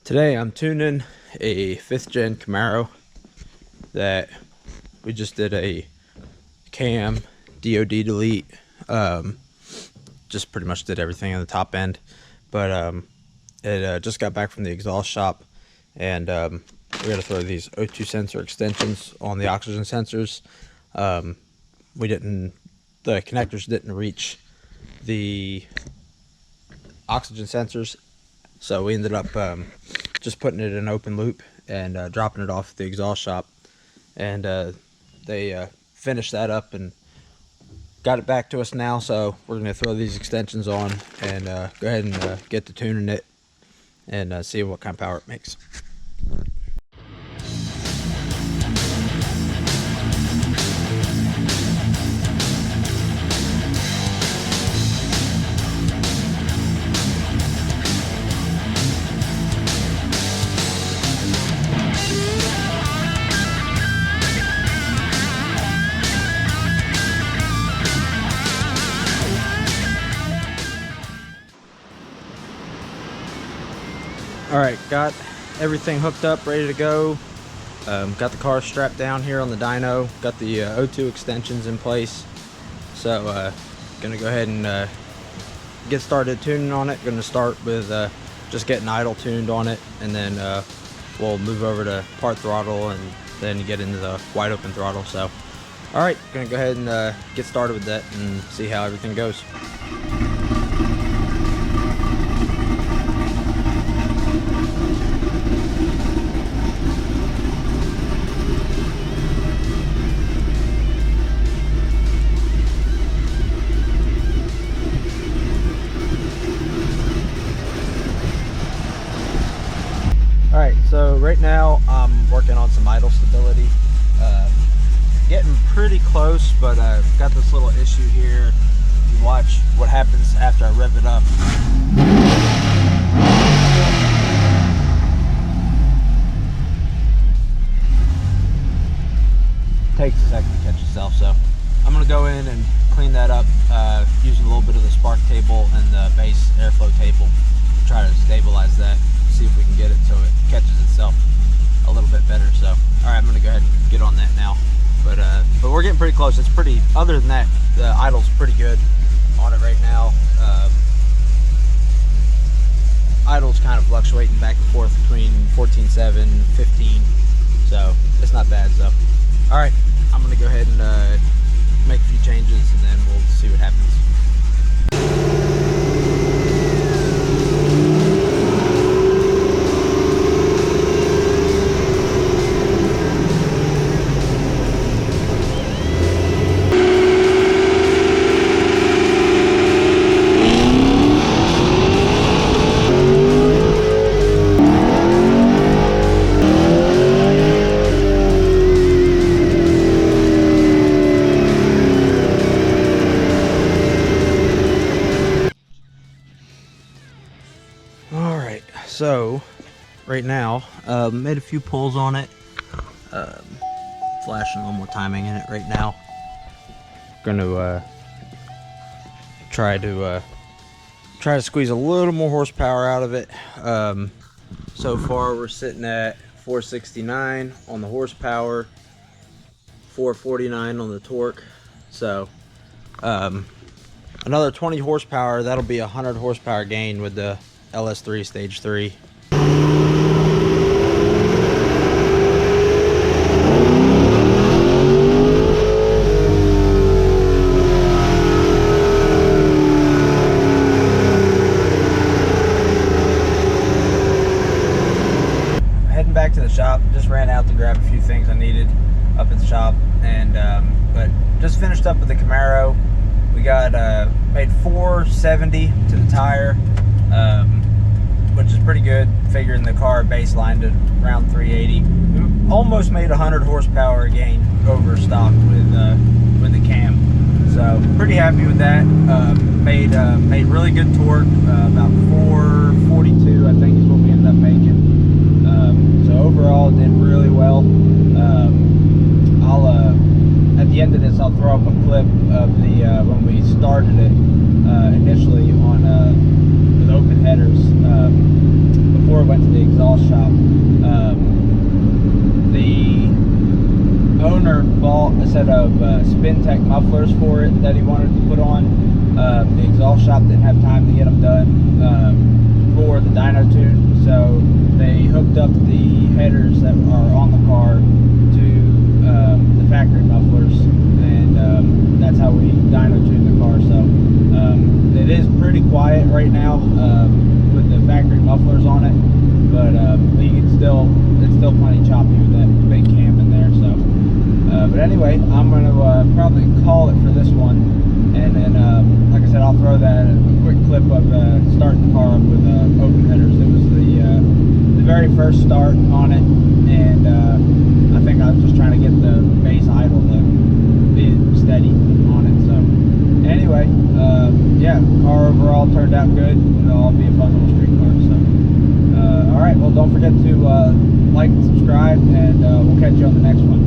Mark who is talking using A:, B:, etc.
A: Today I'm tuning a 5th gen Camaro that we just did a cam DOD delete. Just pretty much did everything on the top end, but it just got back from the exhaust shop, and we got to throw these O2 sensor extensions on the oxygen sensors. The connectors didn't reach the oxygen sensors, so we ended up just putting it in open loop and dropping it off the exhaust shop, and they finished that up and got it back to us now. So we're going to throw these extensions on and go ahead and get to tuning it and see what kind of power it makes. Alright, got everything hooked up, ready to go. Got the car strapped down here on the dyno. Got the O2 extensions in place. So, gonna go ahead and get started tuning on it. Gonna start with just getting idle tuned on it, and then we'll move over to part throttle and then get into the wide open throttle. So, alright, gonna go ahead and get started with that and see how everything goes. Alright, so right now I'm working on some idle stability. Getting pretty close, but I've got this little issue here. If you watch what happens after I rev it up. Takes a second to catch itself, so I'm going to go in and clean that up using a little bit of the spark table and the base airflow table to try to stabilize that. See if we can get it so it catches itself a little bit better. So, all right, I'm going to go ahead and get on that now. But we're getting pretty close. It's pretty. Other than that, the idle's pretty good on it right now. Idle's kind of fluctuating back and forth between 14.7, 15. So it's not bad. So, all right, I'm going to go ahead and make a few changes, and then we'll see what happens. So right now, made a few pulls on it. Flashing a little more timing in it right now. Gonna try to squeeze a little more horsepower out of it. So far we're sitting at 469 on the horsepower, 449 on the torque. So another 20 horsepower, that'll be 100 horsepower gain with the LS3 Stage 3. Heading back to the shop. Just ran out to grab a few things I needed up at the shop, and but just finished up with the Camaro. We got made 470 to the tire, which is pretty good, figuring the car baselined at around 380. We almost made 100 horsepower gain over stock with the cam, so pretty happy with that. Made really good torque, about 442 I think is what we ended up making. So overall did really well. I'll at the end of this I'll throw up a clip of the when we started it initially on with open headers. before it went to the exhaust shop. The owner bought a set of Spin-Tech mufflers for it that he wanted to put on. The exhaust shop didn't have time to get them done for the dyno tune, so they hooked up the headers that are on the car to the factory mufflers, and that's how we dyno tune the car. So it is pretty quiet right now with the factory mufflers on it, but you can still, it's still plenty choppy with that big cam in there. So but anyway, I'm going to probably call it for this one, and then like I said, I'll throw that a quick clip of starting the car up with open headers. It was the very first start on it, and I think I was just trying to get the base idle to be steady on it. So anyway, yeah, car overall turned out good. It'll all be a fun little street car. So all right, well, don't forget to like and subscribe, and we'll catch you on the next one.